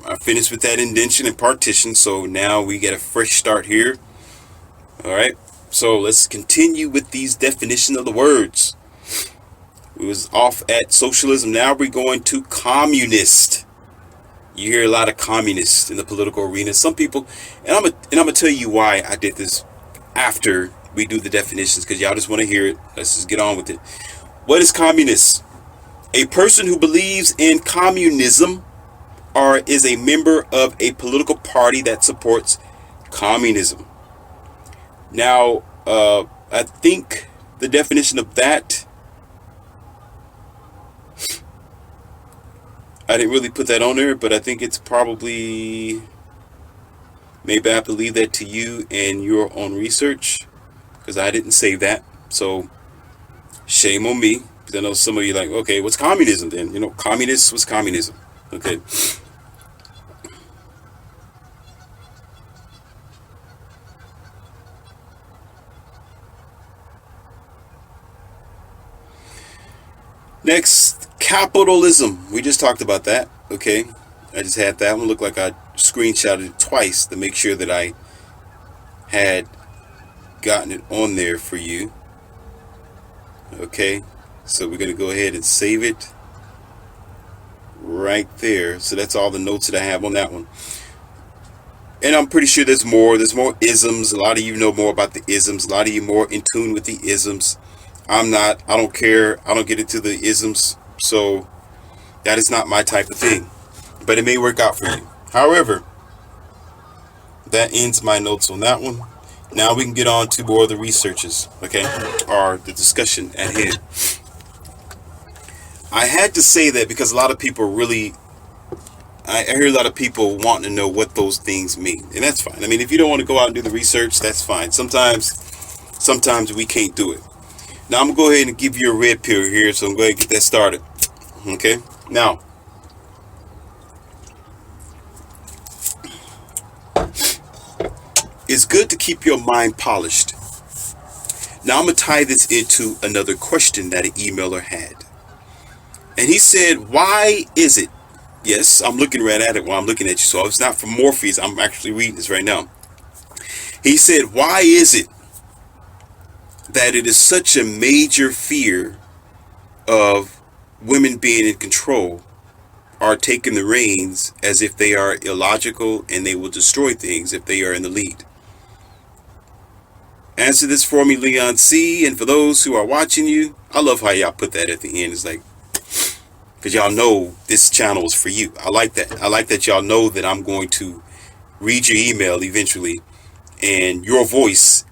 I finished with that indentation and partition, so now we get a fresh start here. All right, so let's continue with these definition of the words. We was off at socialism. Now we're going to communist. You hear a lot of communists in the political arena. Some people, and I'm gonna tell you why I did this after we do the definitions, because y'all just want to hear it. Let's just get on with it. What is communist? A person who believes in communism or is a member of a political party that supports communism. Now, I think the definition of that, I didn't really put that on there, but I think it's probably, maybe I have to leave that to you and your own research, because I didn't save that. So shame on me, because I know some of you are like, okay, what's communism then? You know, communist was communism. Okay. Next, capitalism. We just talked about that. Okay. I just had that one. Look like I screenshotted it twice to make sure that I had gotten it on there for you. Okay. So we're going to go ahead and save it right there. So that's all the notes that I have on that one. And I'm pretty sure there's more. There's more isms. A lot of you know more about the isms. A lot of you more in tune with the isms. I'm not. I don't care. I don't get into the isms. So that is not my type of thing. But it may work out for you. However, that ends my notes on that one. Now we can get on to more of the researches, okay, or the discussion at hand. I had to say that because a lot of people really, I hear a lot of people wanting to know what those things mean, and that's fine. I mean, if you don't want to go out and do the research, that's fine. Sometimes we can't do it. Now I'm gonna go ahead and give you a red pill here, so I'm going to get that started. Okay. Now, it's good to keep your mind polished. Now I'm gonna tie this into another question that an emailer had, and he said, "Why is it?" Yes, I'm looking right at it while I'm looking at you, so it's not from Morpheus. I'm actually reading this right now. He said, "Why is it that it is such a major fear of women being in control or taking the reins, as if they are illogical and they will destroy things if they are in the lead?" Answer this for me, Leon C. And for those who are watching you, I love how y'all put that at the end. It's like, because y'all know this channel is for you. I like that. I like that y'all know that I'm going to read your email eventually, and your voice,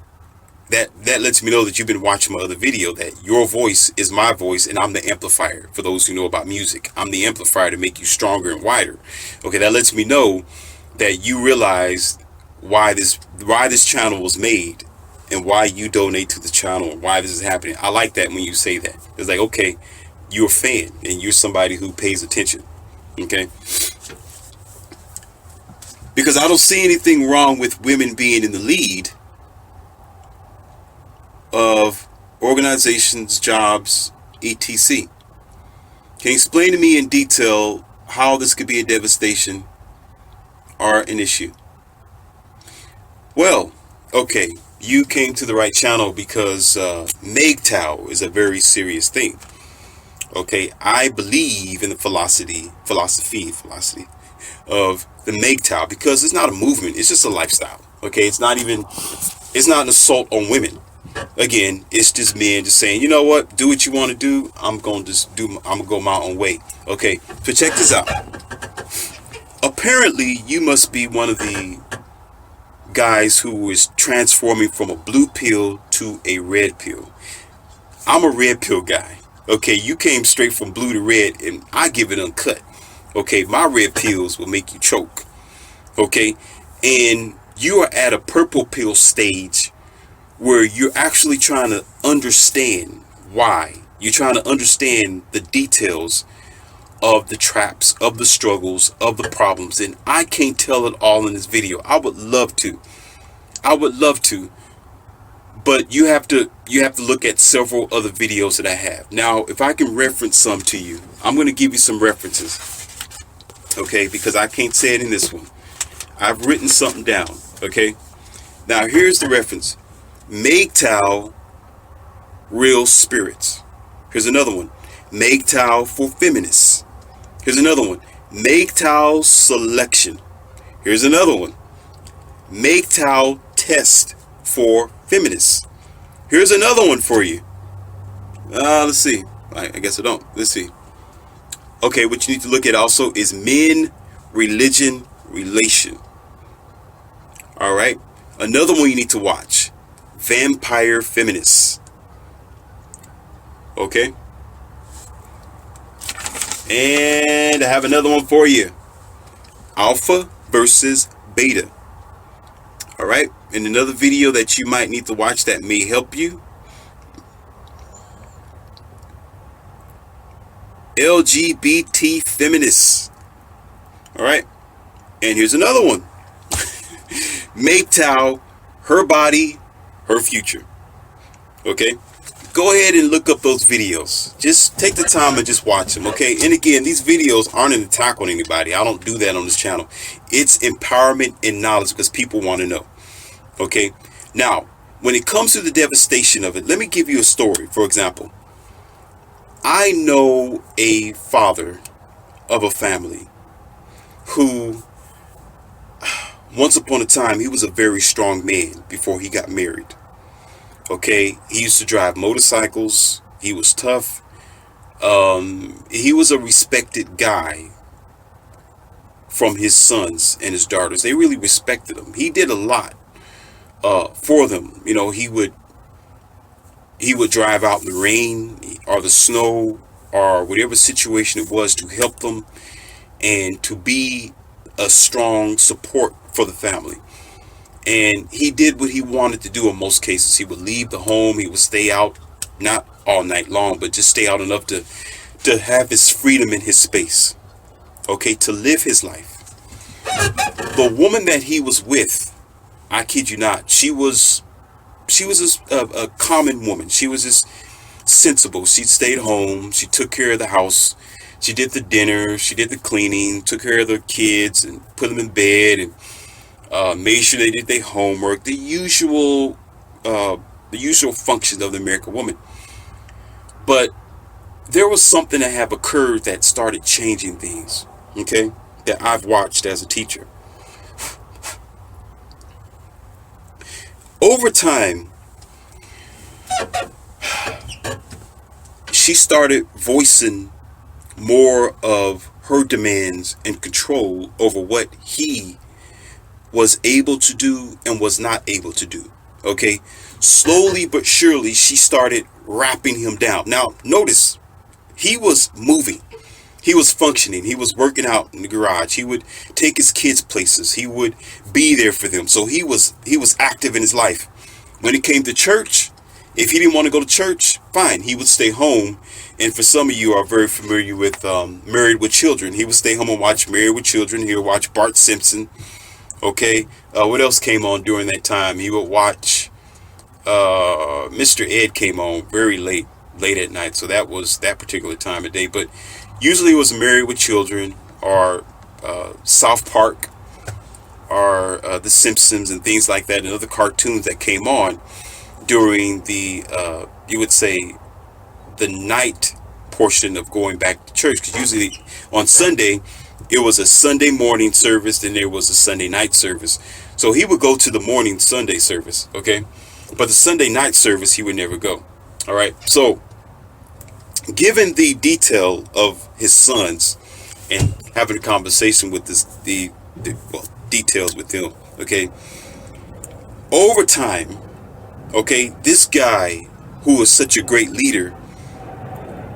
that lets me know that you've been watching my other video, that your voice is my voice and I'm the amplifier. For those who know about music, I'm the amplifier to make you stronger and wider. Okay, that lets me know that you realize why this channel was made and why you donate to the channel and why this is happening. I like that when you say that. It's like, okay, you're a fan and you're somebody who pays attention. Okay, because I don't see anything wrong with women being in the lead of organizations, jobs, etc. Can you explain to me in detail how this could be a devastation or an issue? Well, okay, you came to the right channel, because MGTOW is a very serious thing. Okay, I believe in the philosophy of the MGTOW, because it's not a movement, it's just a lifestyle. Okay, it's not an assault on women. Again, it's just men just saying, you know what, do what you want to do. I'm going to go my own way. Okay, so check this out. Apparently, you must be one of the guys who is transforming from a blue pill to a red pill. I'm a red pill guy. Okay, you came straight from blue to red, and I give it uncut. Okay, my red pills will make you choke. Okay, and you are at a purple pill stage where you're actually trying to understand why. You're trying to understand the details of the traps, of the struggles, of the problems. And I can't tell it all in this video. I would love to. But you have to look at several other videos that I have. Now, if I can reference some to you, I'm going to give you some references. Okay, because I can't say it in this one. I've written something down. Okay, now here's the reference: MGTOW, real spirits. Here's another one: MGTOW for feminists. Here's another one: MGTOW selection. Here's another one: MGTOW test for feminists. Here's another one for you. Let's see. I guess I don't. Let's see. Okay, what you need to look at also is men, religion, relation. All right. Another one you need to watch: vampire feminists. Okay. And I have another one for you: alpha versus beta. All right. In another video that you might need to watch that may help you: LGBT feminists. All right. And here's another one: MGTOW, her body, her future. Okay. Go ahead and look up those videos. Just take the time and just watch them. Okay. And again, these videos aren't an attack on anybody. I don't do that on this channel. It's empowerment and knowledge because people want to know. Okay. Now, when it comes to the devastation of it, let me give you a story. For example, I know a father of a family who, once upon a time, he was a very strong man before he got married. Okay, he used to drive motorcycles. He was tough. He was a respected guy from his sons and his daughters. They really respected him. He did a lot for them. You know, he would drive out in the rain or the snow or whatever situation it was to help them and to be a strong support for the family. And he did what he wanted to do in most cases. He would leave the home. He would stay out, not all night long, but just stay out enough to have his freedom in his space. Okay, to live his life. The woman that he was with, I kid you not, she was a common woman. She was just sensible. She stayed home. She took care of the house. She did the dinner. She did the cleaning. Took care of the kids and put them in bed and made sure they did their homework. The usual functions of the American woman. But there was something that have occurred that started changing things. Okay, that I've watched as a teacher. Over time, she started voicing more of her demands and control over what he was able to do and was not able to do. Okay, slowly but surely she started wrapping him down. Now notice, he was moving, he was functioning, he was working out in the garage, he would take his kids places, he would be there for them. So he was active in his life. When it came to church, if he didn't want to go to church, fine, he would stay home. And for some of you are very familiar with Married with Children, he would stay home and watch Married with Children. He would watch Bart Simpson. Okay, what else came on during that time? He would watch Mr. Ed came on very late at night. So that was that particular time of day. But usually it was Married with Children or South Park or The Simpsons and things like that, and other cartoons that came on during the, you would say, the night portion of going back to church. Because usually on Sunday, it was a Sunday morning service, then there was a Sunday night service. So he would go to the morning Sunday service, okay? But the Sunday night service, he would never go. All right. So given the detail of his sons and having a conversation with the details with them, okay? Over time, okay, this guy who was such a great leader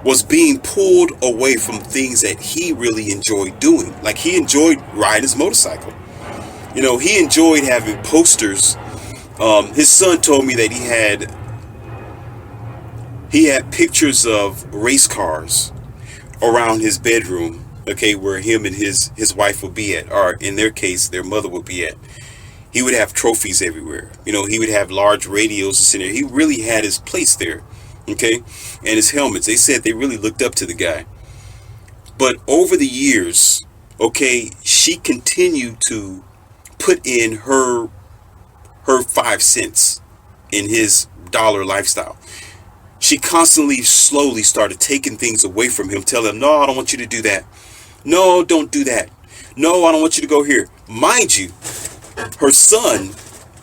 was being pulled away from things that he really enjoyed doing. Like he enjoyed riding his motorcycle. You know, he enjoyed having posters. His son told me that he had pictures of race cars around his bedroom, okay, where him and his wife would be at, or in their case, their mother would be at. He would have trophies everywhere. You know, he would have large radios in there. He really had his place there. Okay, and his helmets. They said they really looked up to the guy. But over the years, okay, she continued to put in her 5 cents in his dollar lifestyle. She constantly, slowly started taking things away from him, telling him, no, I don't want you to do that. No, don't do that. No, I don't want you to go here. Mind you, her son,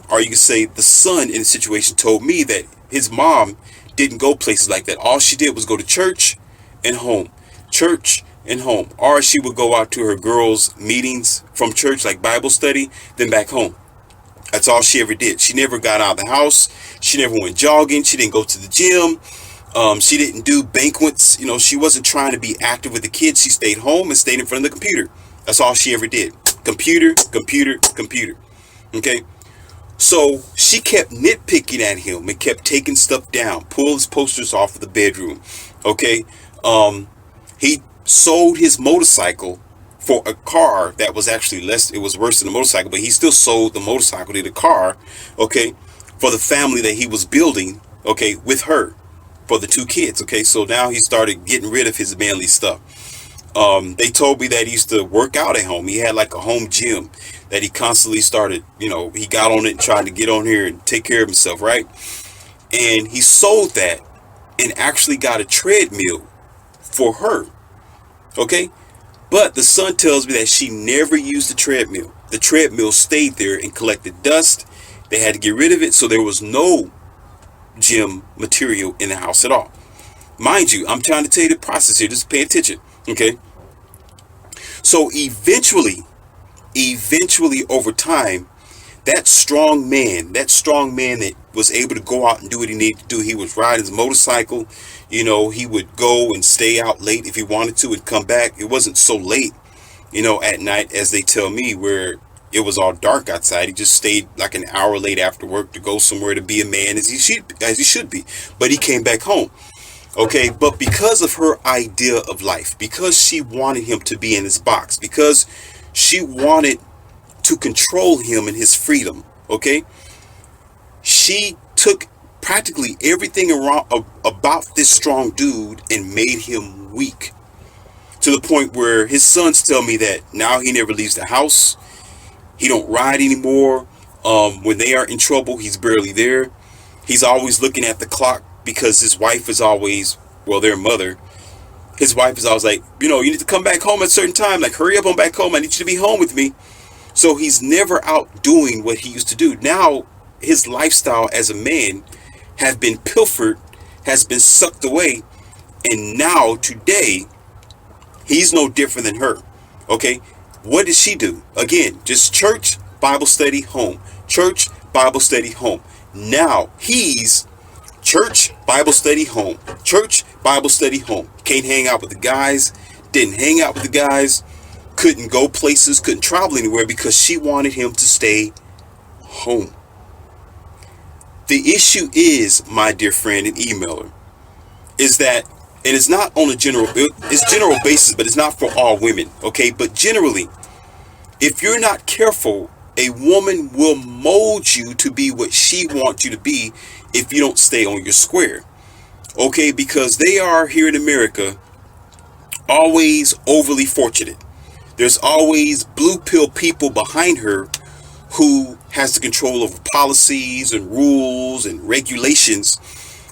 or you can say the son in the situation, told me that his mom didn't go places like that. All she did was go to church and home. Church and home. Or she would go out to her girls' meetings from church, like Bible study, then back home. That's all she ever did. She never got out of the house. She never went jogging. She didn't go to the gym. She didn't do banquets. She wasn't trying to be active with the kids. She stayed home and stayed in front of the computer. That's all she ever did. Computer, computer, computer. Okay? So she kept nitpicking at him and kept taking stuff down, pulled his posters off of the bedroom. Okay? He sold his motorcycle for a car that was actually less, it was worse than the motorcycle, but he still sold the motorcycle to the car, okay, for the family that he was building, okay, with her, for the 2 kids, okay. So now he started getting rid of his manly stuff. They told me that he used to work out at home. He had like a home gym that he constantly started, he got on it and tried to get on here and take care of himself, right? And he sold that and actually got a treadmill for her, okay. But the son tells me that she never used the treadmill. The treadmill stayed there and collected dust. They had to get rid of it, so there was no gym material in the house at all. Mind you, I'm trying to tell you the process here. Just pay attention, okay? So eventually over time, that strong man that was able to go out and do what he needed to do, he was riding his motorcycle. He would go and stay out late if he wanted to and come back. It wasn't so late, at night, as they tell me, where it was all dark outside. He just stayed like an hour late after work to go somewhere to be a man as he should be. But he came back home. Okay, but because of her idea of life, because she wanted him to be in his box, because she wanted to control him and his freedom, okay, she took practically everything around about this strong dude and made him weak, to the point where his sons tell me that now he never leaves the house. He don't ride anymore. When they are in trouble, he's barely there. He's always looking at the clock because his wife is always, well, their mother, his wife is always like, you need to come back home at a certain time. Like, hurry up on back home. I need you to be home with me. So he's never out doing what he used to do. Now his lifestyle as a man has been pilfered, has been sucked away. And now today, he's no different than her. Okay. What does she do? Again, just church, Bible study, home. Church, Bible study, home. Now he's church, Bible study, home. Church, Bible study, home. Can't hang out with the guys. Didn't hang out with the guys. Couldn't go places. Couldn't travel anywhere because she wanted him to stay home. The issue is, my dear friend and emailer, is that, and it's not on a it's general basis, but it's not for all women, okay? But generally, if you're not careful, a woman will mold you to be what she wants you to be if you don't stay on your square, okay? Because they are, here in America, always overly fortunate. There's always blue pill people behind her who has the control of policies and rules and regulations,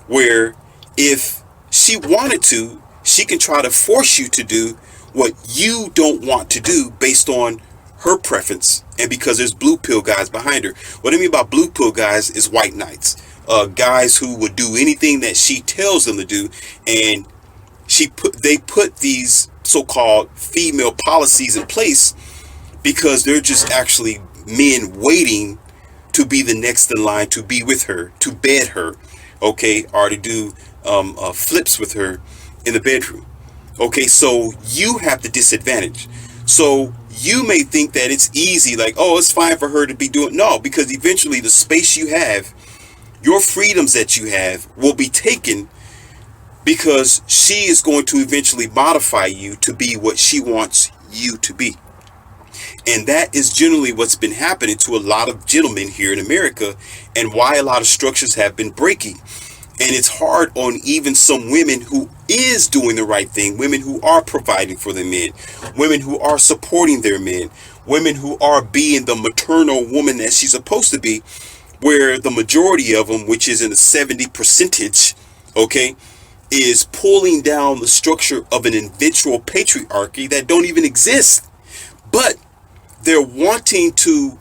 where if she wanted to, she can try to force you to do what you don't want to do based on her preference. And because there's blue pill guys behind her. What I mean by blue pill guys is white knights, guys who would do anything that she tells them to do. And they put these so-called female policies in place because they're just actually men waiting to be the next in line to be with her, to bed her, okay, or to do flips with her in the bedroom. Okay, so you have the disadvantage. So you may think that it's easy, like, oh, it's fine for her to be doing. No, because eventually the space you have, your freedoms that you have, will be taken because she is going to eventually modify you to be what she wants you to be. And that is generally what's been happening to a lot of gentlemen here in America, and why a lot of structures have been breaking. And it's hard on even some women who is doing the right thing, women who are providing for their men, women who are supporting their men, women who are being the maternal woman that she's supposed to be, where the majority of them, which is in the 70 percentage, okay, is pulling down the structure of an eventual patriarchy that don't even exist. But they're wanting to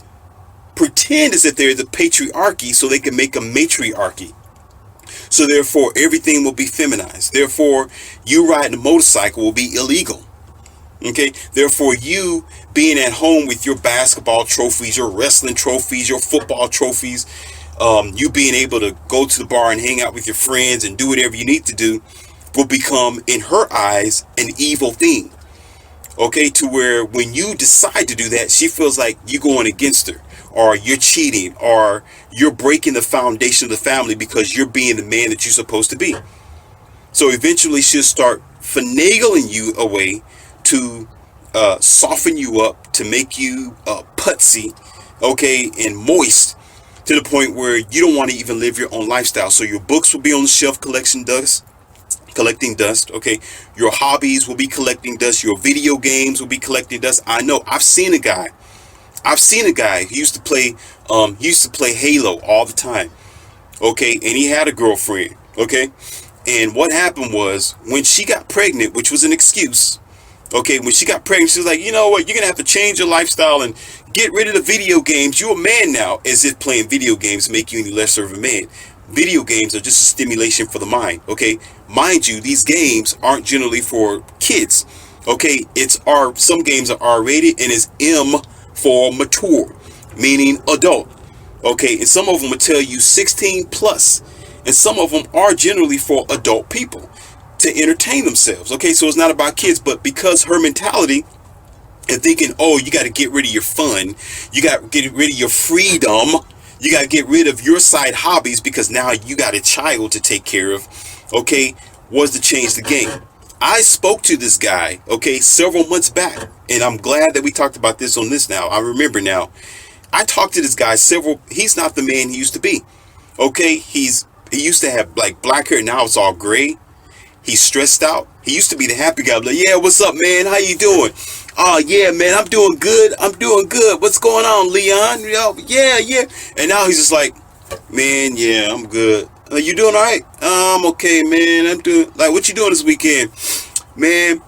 pretend as if there's a patriarchy so they can make a matriarchy. So therefore, everything will be feminized. Therefore, you riding a motorcycle will be illegal. Okay, therefore, you being at home with your basketball trophies, your wrestling trophies, your football trophies, you being able to go to the bar and hang out with your friends and do whatever you need to do will become, in her eyes, an evil thing. Okay, to where when you decide to do that, she feels like you're going against her, or you're cheating, or you're breaking the foundation of the family because you're being the man that you're supposed to be. So eventually she'll start finagling you away to soften you up, to make you putsy, okay, and moist, to the point where you don't want to even live your own lifestyle. So your books will be on the shelf collecting dust, okay? Your hobbies will be collecting dust. Your video games will be collecting dust. I know. I've seen a guy who used to play Halo all the time, okay? And he had a girlfriend, okay? And what happened was, when she got pregnant, which was an excuse, okay, when she got pregnant, she was like, you know what, you're going to have to change your lifestyle and get rid of the video games. You're a man now. As if playing video games make you any lesser of a man. Video games are just a stimulation for the mind, okay? Mind you, these games aren't generally for kids, okay? Some games are R-rated, and it's M for mature, meaning adult, okay? And some of them will tell you 16 plus, and some of them are generally for adult people to entertain themselves, okay? So it's not about kids, but because her mentality and thinking, oh, you got to get rid of your fun, you got to get rid of your freedom, you got to get rid of your side hobbies because now you got a child to take care of, okay, was to change the game. I spoke to this guy, okay, several months back, and I'm glad that we talked about this on this now. I remember now. I talked to this guy he's not the man he used to be, okay? He used to have like black hair, now it's all gray. He's stressed out. He used to be the happy guy, like, yeah, what's up, man? How you doing? Oh, yeah, man, I'm doing good. What's going on, Leon? Yeah. And now he's just like, man, yeah, I'm good. Like, you doing all right? I'm okay, man. I'm doing, like, what you doing this weekend? Man,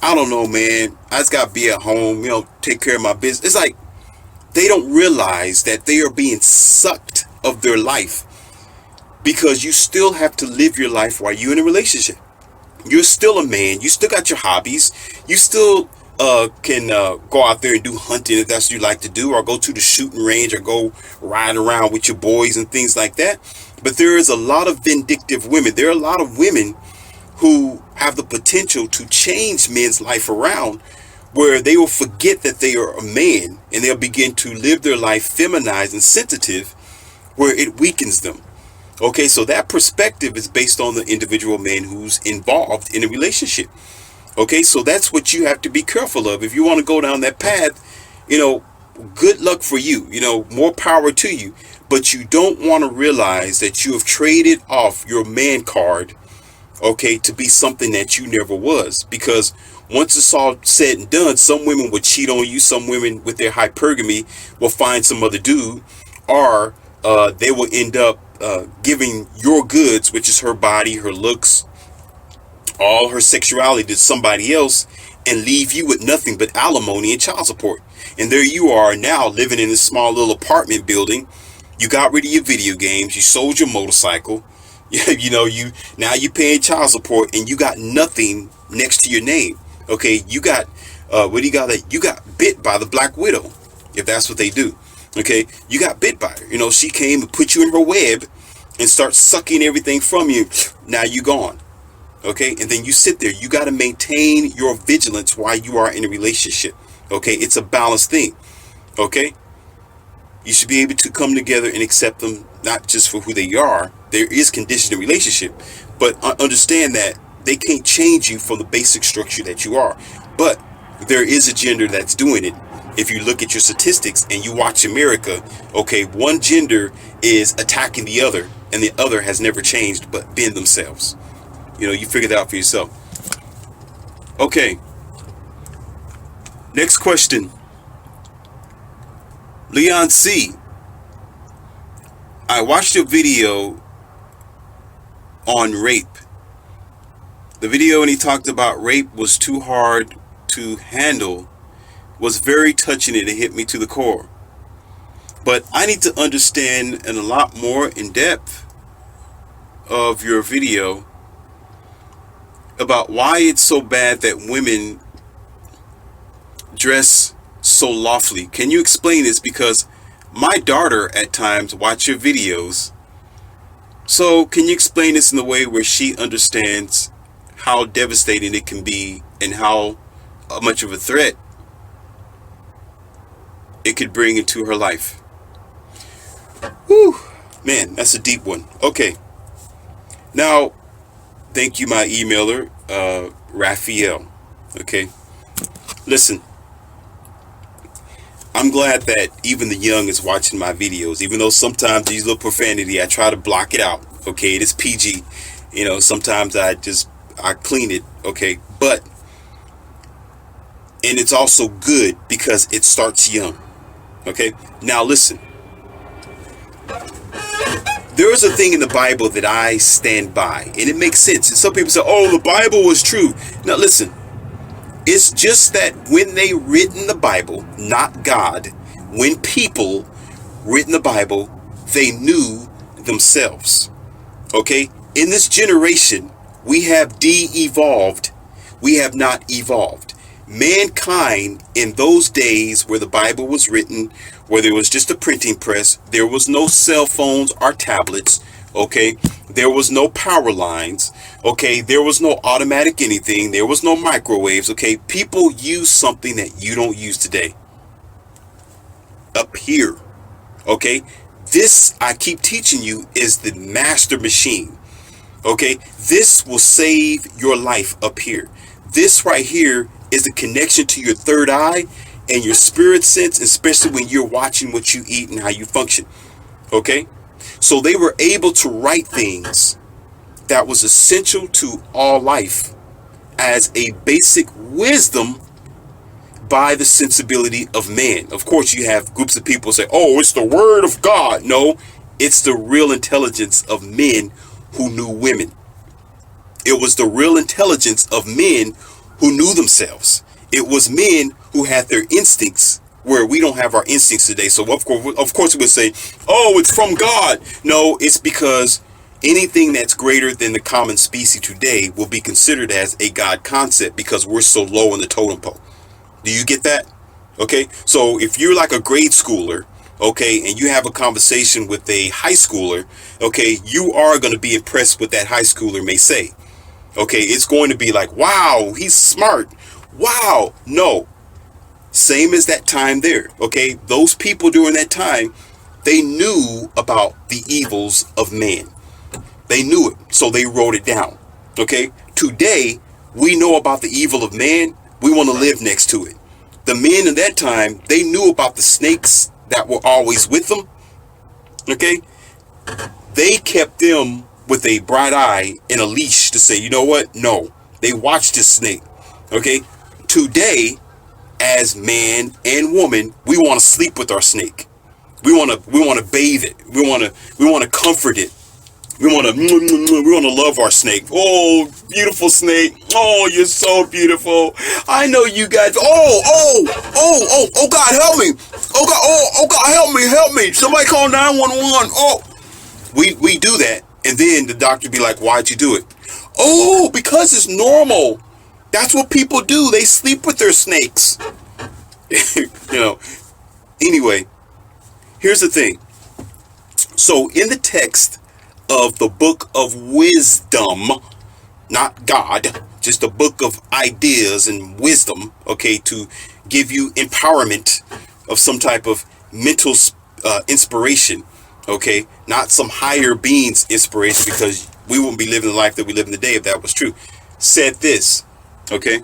I don't know, man. I just got to be at home, take care of my business. It's like they don't realize that they are being sucked of their life, because you still have to live your life while you're in a relationship. You're still a man. You still got your hobbies. You still can go out there and do hunting if that's what you like to do, or go to the shooting range, or go ride around with your boys and things like that. But there is a lot of vindictive women. There are a lot of women who have the potential to change men's life around, where they will forget that they are a man, and they'll begin to live their life feminized and sensitive, where it weakens them. Okay, so that perspective is based on the individual man who's involved in a relationship. Okay, so that's what you have to be careful of. If you want to go down that path, good luck for you, more power to you. But you don't want to realize that you have traded off your man card, okay, to be something that you never was. Because once it's all said and done, some women will cheat on you. Some women with their hypergamy will find some other dude, or they will end up giving your goods, which is her body, her looks, all her sexuality, to somebody else, and leave you with nothing but alimony and child support. And there you are now, living in this small little apartment building. You got rid of your video games. You sold your motorcycle. Now you're paying child support, and you got nothing next to your name. Okay, you got you got bit by the Black Widow, if that's what they do. Okay, you got bit by her. She came and put you in her web and start sucking everything from you. Now you gone. Okay, and then you sit there. You got to maintain your vigilance while you are in a relationship. Okay, it's a balanced thing. Okay, you should be able to come together and accept them, not just for who they are. There is conditioned relationship, but understand that they can't change you from the basic structure that you are. But there is a gender that's doing it. if you look at your statistics and you watch America, okay, one gender is attacking the other, and the other has never changed but been themselves. You figure that out for yourself. Okay. Next question. Leon C. I watched your video on rape. The video when he talked about rape was too hard to handle was very touching, and it hit me to the core. But I need to understand and a lot more in depth of your video about why it's so bad that women dress so lawfully. Can you explain this? Because my daughter at times watch your videos. So can you explain this in a way where she understands how devastating it can be and how much of a threat it could bring into her life? Whew, man, that's a deep one. Okay. Now, thank you, my emailer, Raphael. Okay. Listen, I'm glad that even the young is watching my videos, even though sometimes these little profanity, I try to block it out. Okay. It is PG. Sometimes I clean it. Okay. But, and it's also good because it starts young. Okay. Now listen. There is a thing in the Bible that I stand by, and it makes sense. And some people say, oh, the Bible was true. Now listen, it's just that when they written the Bible, not God, when people written the Bible, they knew themselves. Okay? In this generation, we have de-evolved. We have not evolved. Mankind in those days where the Bible was written, where there was just a printing press, there was no cell phones or tablets, okay? There was no power lines, okay? There was no automatic anything. There was no microwaves, okay? People use something that you don't use today. Up here, okay? This, I keep teaching you, is the master machine, okay? This will save your life up here. This right here is the connection to your third eye and your spirit sense, especially when you're watching what you eat and how you function. Okay? So they were able to write things that was essential to all life as a basic wisdom by the sensibility of man. Of course, you have groups of people say, oh, it's the word of God. No, it's the real intelligence of men who knew women. It was the real intelligence of men who knew themselves. It was men who had their instincts where we don't have our instincts today. So of course we would say, oh, it's from God. No, it's because anything that's greater than the common species today will be considered as a God concept because we're so low in the totem pole. Do you get that? Okay. So if you're like a grade schooler, okay, and you have a conversation with a high schooler, okay, you are going to be impressed with that high schooler may say. Okay, it's going to be like, wow, he's smart. Wow. No. Same as that time there. Okay, those people during that time, they knew about the evils of man. They knew it, so they wrote it down. Okay, today, we know about the evil of man. We want to live next to it. The men in that time, they knew about the snakes that were always with them. Okay, they kept them with a bright eye and a leash to say, you know what? No, they watched this snake. Okay, today, as man and woman, we want to sleep with our snake. We want to bathe it. We want to comfort it. We want to love our snake. Oh, beautiful snake. Oh, you're so beautiful. I know you guys. Oh, God, help me. Oh, God, help me. Somebody call 911. Oh, we do that. And then the doctor be like, why'd you do it? Oh, because it's normal. That's what people do. They sleep with their snakes. Anyway, here's the thing. So in the text of the book of wisdom, not God, just a book of ideas and wisdom, okay, to give you empowerment of some type of mental inspiration, okay, not some higher being's inspiration, because we wouldn't be living the life that we live in today if that was true. Said this, okay,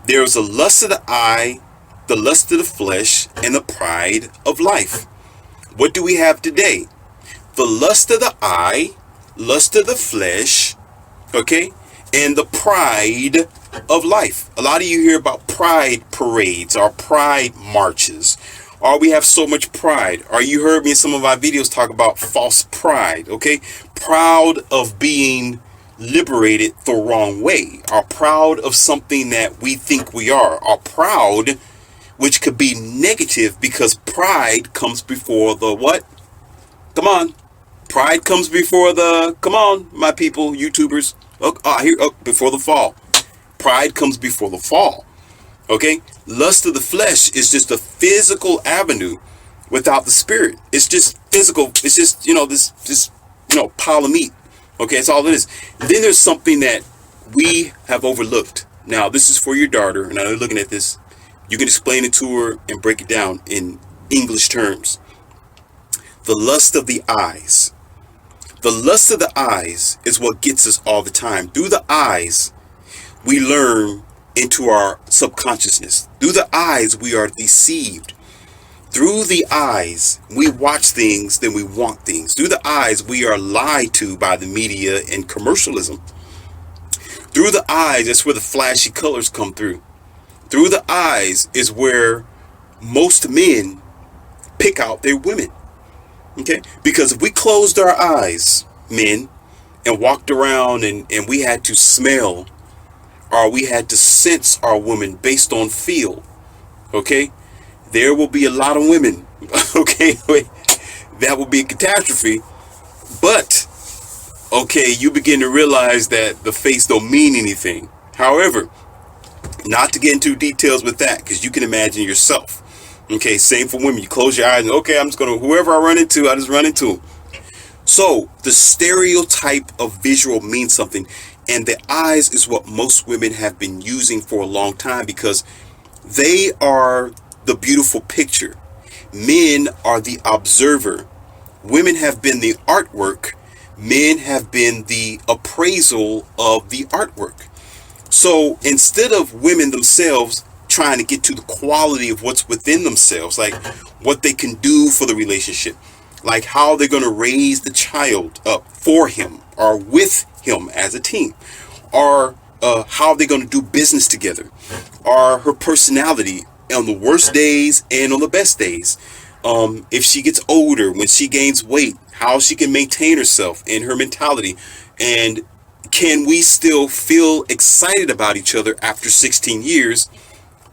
there is a lust of the eye, the lust of the flesh, and the pride of life. What do we have today? The lust of the eye, lust of the flesh, okay, and the pride of life. A lot of you hear about pride parades or pride marches, or we have so much pride, or you heard me in some of my videos talk about false pride, okay? Proud of being liberated the wrong way, or proud of something that we think we are, or proud, which could be negative, because pride comes before the what? Come on. Pride comes before the, come on, my people, YouTubers. Before the fall. Pride comes before the fall. Okay? Lust of the flesh is just a physical avenue without the spirit. It's just physical. It's just, pile of meat. Okay, that's all it is. Then there's something that we have overlooked. Now, this is for your daughter, and I know you're looking at this. You can explain it to her and break it down in English terms. The lust of the eyes. The lust of the eyes is what gets us all the time. Through the eyes, we learn into our subconsciousness. Through the eyes, we are deceived. Through the eyes, we watch things, then we want things. Through the eyes, we are lied to by the media and commercialism. Through the eyes, that's where the flashy colors come through. Through the eyes is where most men pick out their women. Okay? Because if we closed our eyes, men, and walked around and we had to smell, or we had to sense our woman based on feel, okay, there will be a lot of women, okay, that will be a catastrophe. But, okay, you begin to realize that the face don't mean anything. However, not to get into details with that, because you can imagine yourself. Okay, same for women. You close your eyes and, okay, I'm just going to, whoever I run into, I just run into them. So the stereotype of visual means something. And the eyes is what most women have been using for a long time, because they are the beautiful picture. Men are the observer. Women have been the artwork. Men have been the appraisal of the artwork. So instead of women themselves trying to get to the quality of what's within themselves, like what they can do for the relationship, like how they're going to raise the child up for him or with him as a team, or how they're going to do business together, or her personality on the worst days and on the best days. If she gets older, when she gains weight, how she can maintain herself and her mentality, and can we still feel excited about each other after 16 years?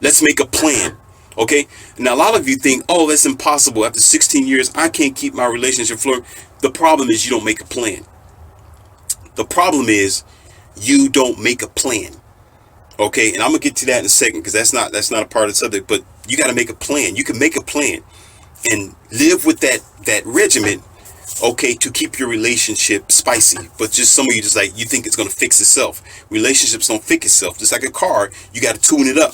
Let's make a plan. Okay. Now, a lot of you think, oh, that's impossible. After 16 years, I can't keep my relationship flowing. The problem is you don't make a plan. The problem is you don't make a plan. Okay. And I'm going to get to that in a second, because that's not a part of the subject, but you got to make a plan. You can make a plan and live with that regimen. Okay, to keep your relationship spicy. But just some of you just like, you think it's going to fix itself. Relationships don't fix itself. Just like a car, you got to tune it up.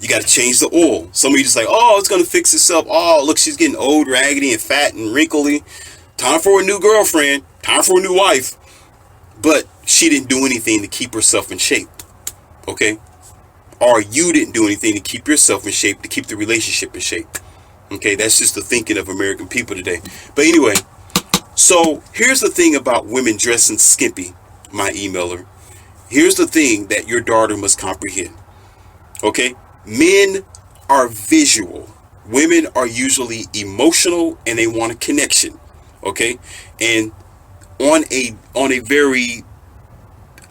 You got to change the oil. Some of you just like, oh, it's going to fix itself. Oh, look, she's getting old, raggedy, and fat and wrinkly. Time for a new girlfriend. Time for a new wife. But she didn't do anything to keep herself in shape. Okay? Or you didn't do anything to keep yourself in shape, to keep the relationship in shape. Okay? That's just the thinking of American people today. But anyway, so here's the thing about women dressing skimpy, my emailer. Here's the thing that your daughter must comprehend. Okay? Men are visual. Women are usually emotional, and they want a connection. Okay? And on a very,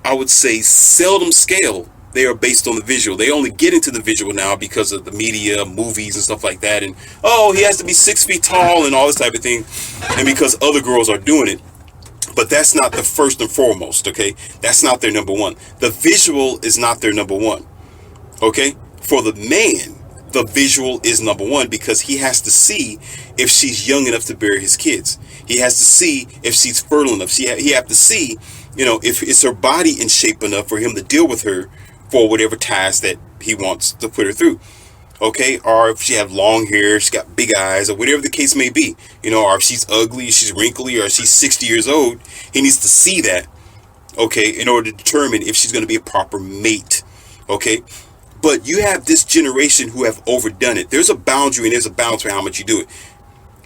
I would say, seldom scale, they are based on the visual. They only get into the visual now because of the media, movies, and stuff like that. And, oh, he has to be 6 feet tall and all this type of thing. And because other girls are doing it. But that's not the first and foremost, okay? That's not their number one. The visual is not their number one, okay? For the man, the visual is number one, because he has to see if she's young enough to bear his kids. He has to see if she's fertile enough. He have to see, if it's her body in shape enough for him to deal with her for whatever task that he wants to put her through. Okay, or if she have long hair, she's got big eyes, or whatever the case may be, or if she's ugly, she's wrinkly, or she's 60 years old, he needs to see that, okay, in order to determine if she's going to be a proper mate, okay. But you have this generation who have overdone it. There's a boundary and there's a balance for how much you do it.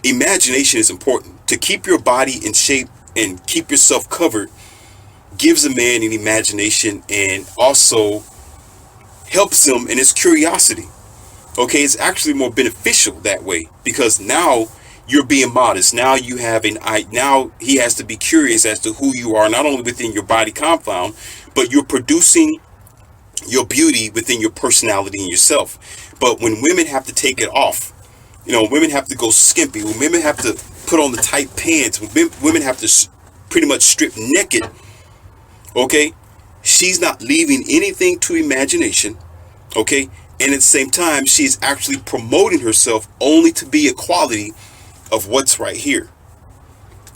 Imagination is important. To keep your body in shape and keep yourself covered gives a man an imagination and also helps him in his curiosity. Okay, it's actually more beneficial that way because now you're being modest. Now you have now he has to be curious as to who you are, not only within your body compound, but you're producing your beauty within your personality and yourself. But when women have to take it off, women have to go skimpy, when women have to put on the tight pants, when women have to pretty much strip naked, okay, she's not leaving anything to imagination, okay, and at the same time, she's actually promoting herself only to be a quality of what's right here,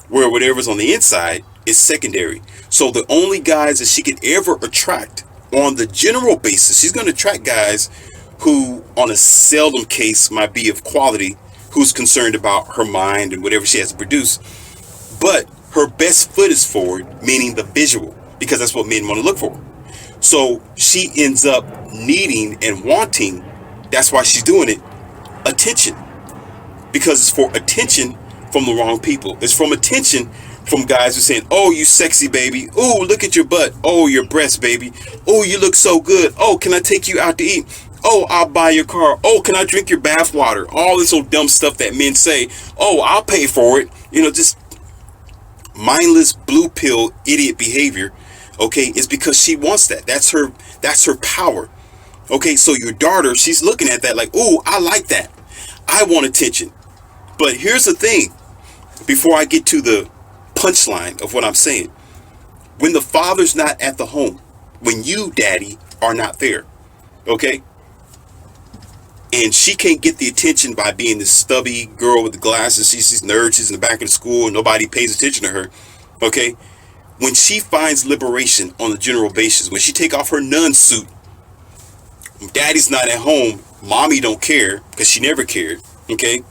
where whatever's on the inside is secondary. So the only guys that she could ever attract on the general basis, she's going to attract guys who on a seldom case might be of quality, who's concerned about her mind and whatever she has to produce. But her best foot is forward, meaning the visual, because that's what men want to look for. So she ends up needing and wanting, that's why she's doing it, attention. Because it's for attention from the wrong people. It's from attention from guys who are saying, oh, you sexy baby. Oh, look at your butt. Oh, your breast, baby. Oh, you look so good. Oh, can I take you out to eat? Oh, I'll buy your car. Oh, can I drink your bath water? All this old dumb stuff that men say. Oh, I'll pay for it. Just mindless blue pill idiot behavior. Okay, it's because she wants that. That's her power. Okay, so your daughter, she's looking at that like, oh, I like that. I want attention. But here's the thing. Before I get to the punchline of what I'm saying, when the father's not at the home, when you, daddy, are not there, okay, and she can't get the attention by being this stubby girl with the glasses, she's nerds, she's in the back of the school and nobody pays attention to her, okay, when she finds liberation on a general basis, when she take off her nun suit, daddy's not at home, mommy don't care because she never cared, okay,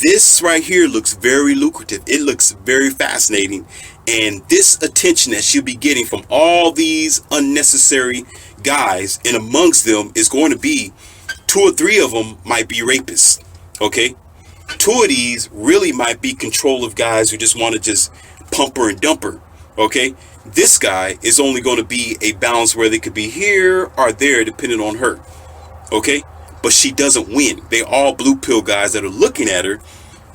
this right here looks very lucrative. It looks very fascinating. And this attention that she'll be getting from all these unnecessary guys, and amongst them is going to be 2 or 3 of them might be rapists. Okay. 2 of these really might be control of guys who just want to just pump her and dump her. Okay. This guy is only going to be a balance where they could be here or there depending on her. Okay. But she doesn't win. They all blue pill guys that are looking at her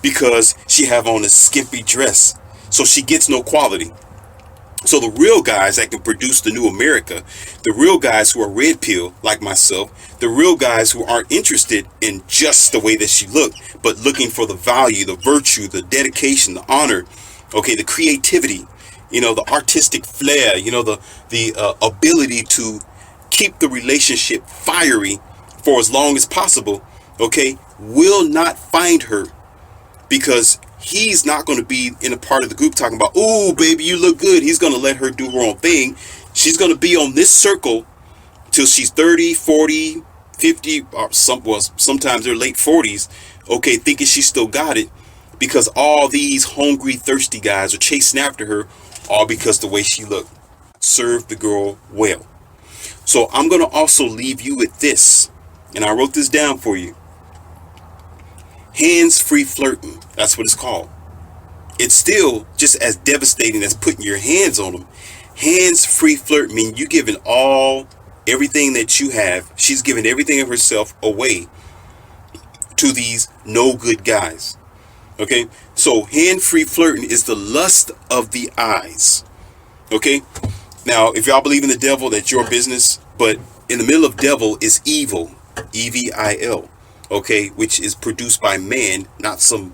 because she have on a skimpy dress. So she gets no quality. So the real guys that can produce the new America, the real guys who are red pill like myself, the real guys who aren't interested in just the way that she looked, but looking for the value, the virtue, the dedication, the honor, okay, the creativity, the artistic flair, the ability to keep the relationship fiery for as long as possible, okay, will not find her because he's not going to be in a part of the group talking about, oh, baby, you look good. He's going to let her do her own thing. She's going to be on this circle till she's 30, 40, 50, or sometimes they're late 40s, okay, thinking she still got it because all these hungry, thirsty guys are chasing after her, all because the way she looked. Served the girl well. So I'm going to also leave you with this. And I wrote this down for you. Hands-free flirting. That's what it's called. It's still just as devastating as putting your hands on them. Hands-free flirting means you giving everything that you have. She's giving everything of herself away to these no good guys. Okay? So hand-free flirting is the lust of the eyes. Okay? Now, if y'all believe in the devil, that's your business. But in the middle of devil is evil. Evil, okay, which is produced by man, not some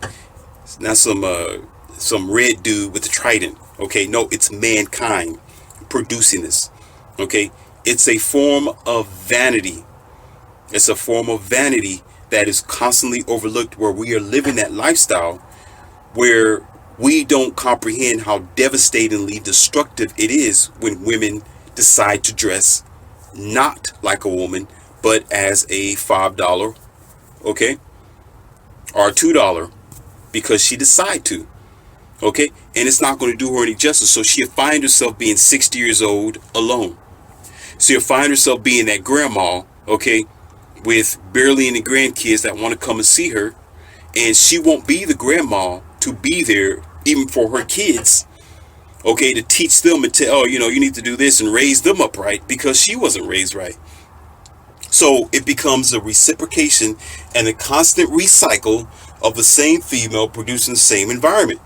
red dude with the trident. Okay, no, it's mankind producing this. Okay, it's a form of vanity. It's a form of vanity that is constantly overlooked, where we are living that lifestyle where we don't comprehend how devastatingly destructive it is when women decide to dress not like a woman, but as a $5, okay, or $2, because she decide to, okay, and it's not going to do her any justice. So she'll find herself being 60 years old alone. She'll find herself being that grandma, okay, with barely any grandkids that want to come and see her, and she won't be the grandma to be there even for her kids, okay, to teach them and tell, oh, you need to do this and raise them up right, because she wasn't raised right. So it becomes a reciprocation and a constant recycle of the same female producing the same environment.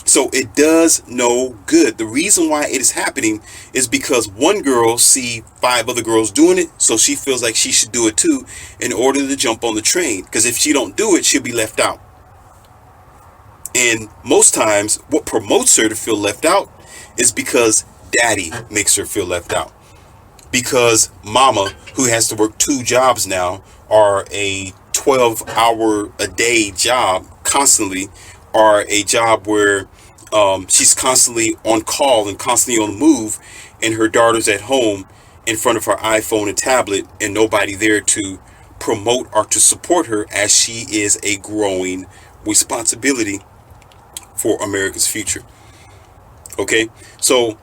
So it does no good. The reason why it is happening is because one girl see 5 other girls doing it, so she feels like she should do it too in order to jump on the train. Because if she don't do it, she'll be left out. And most times what promotes her to feel left out is because daddy makes her feel left out. Because mama, who has to work 2 jobs now, or a 12-hour a day job constantly, or a job where she's constantly on call and constantly on the move, and her daughter's at home in front of her iPhone and tablet, and nobody there to promote or to support her, as she is a growing responsibility for America's future. Okay, so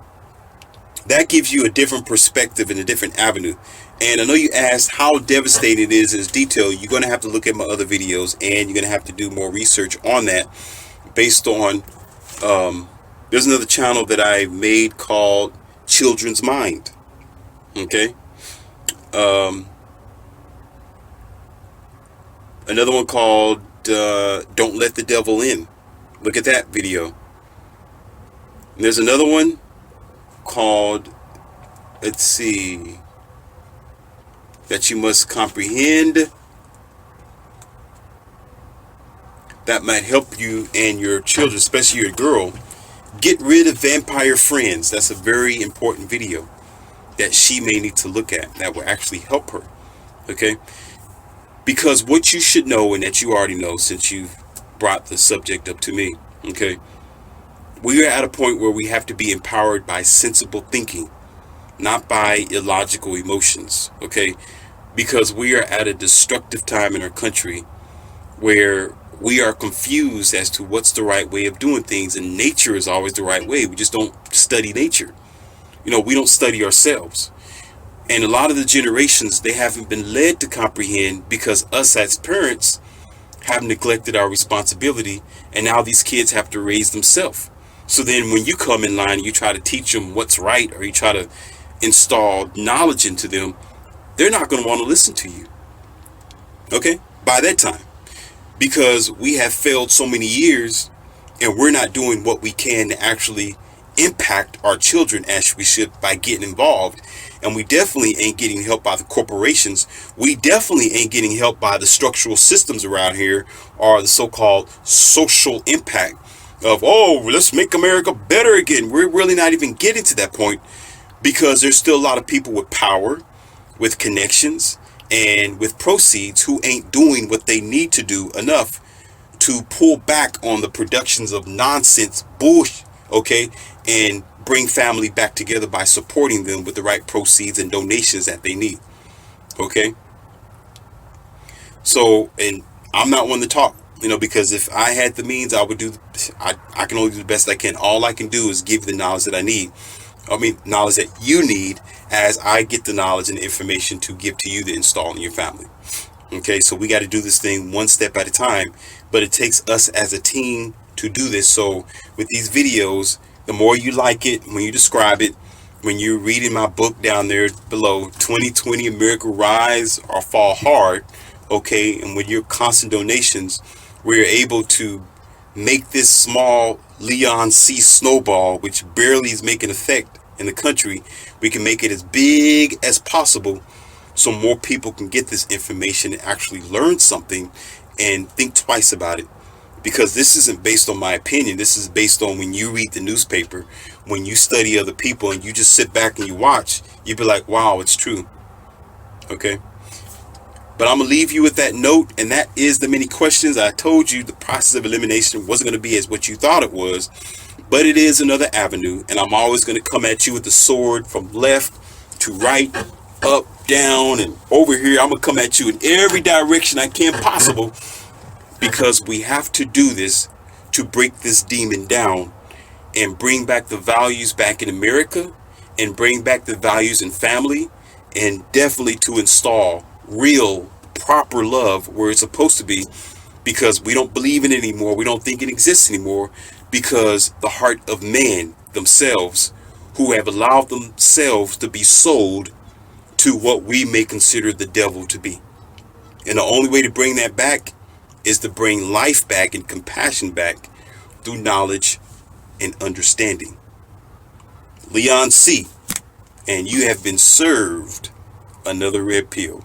that gives you a different perspective and a different avenue. And I know you asked how devastating it is in its detail. You're going to have to look at my other videos, and you're going to have to do more research on that based on, there's another channel that I made called Children's Mind. Okay. Another one called Don't Let the Devil In. Look at that video. And there's another one called, let's see, that you must comprehend, that might help you and your children, especially your girl, get rid of vampire friends. That's a very important video that she may need to look at, that will actually help her. Okay, because what you should know, and that you already know since you've brought the subject up to me, okay, we are at a point where we have to be empowered by sensible thinking, not by illogical emotions. Okay, because we are at a destructive time in our country where we are confused as to what's the right way of doing things, and nature is always the right way. We just don't study nature. We don't study ourselves. And a lot of the generations, they haven't been led to comprehend, because us as parents have neglected our responsibility, and now these kids have to raise themselves. So then when you come in line and you try to teach them what's right, or you try to install knowledge into them, they're not going to want to listen to you. Okay, by that time, because we have failed so many years, and we're not doing what we can to actually impact our children as we should by getting involved. And we definitely ain't getting help by the corporations. We definitely ain't getting help by the structural systems around here, or the so-called social impact of, oh, let's make America better again. We're really not even getting to that point, because there's still a lot of people with power, with connections, and with proceeds who ain't doing what they need to do enough to pull back on the productions of nonsense bullshit, okay, and bring family back together by supporting them with the right proceeds and donations that they need. Okay, so, and I'm not one to talk, because if I had the means, I would do, I can only do the best I can. All I can do is give you the knowledge that I need. Knowledge that you need, as I get the knowledge and the information to give to you to install in your family. Okay, so we got to do this thing one step at a time, but it takes us as a team to do this. So with these videos, the more you like it, when you describe it, when you're reading my book down there below, 2020 America Rise or Fall Hard, okay, and with your constant donations, we're able to make this small Leon C. snowball, which barely is making effect in the country, we can make it as big as possible, so more people can get this information and actually learn something and think twice about it. Because this isn't based on my opinion. This is based on when you read the newspaper, when you study other people, and you just sit back and you watch, you'd be like, wow, it's true. Okay, but I'm gonna leave you with that note, and that is the many questions. I told you the process of elimination wasn't going to be as what you thought it was, but it is another avenue, and I'm always going to come at you with the sword from left to right, up, down, and over here. I'm going to come at you in every direction I can possible, because we have to do this to break this demon down and bring back the values back in America, and bring back the values in family, and definitely to install real, proper love where it's supposed to be, because we don't believe in it anymore. We don't think it exists anymore, because the heart of man themselves, who have allowed themselves to be sold to what we may consider the devil to be. And the only way to bring that back is to bring life back and compassion back through knowledge and understanding. Leon C., and you have been served another red pill.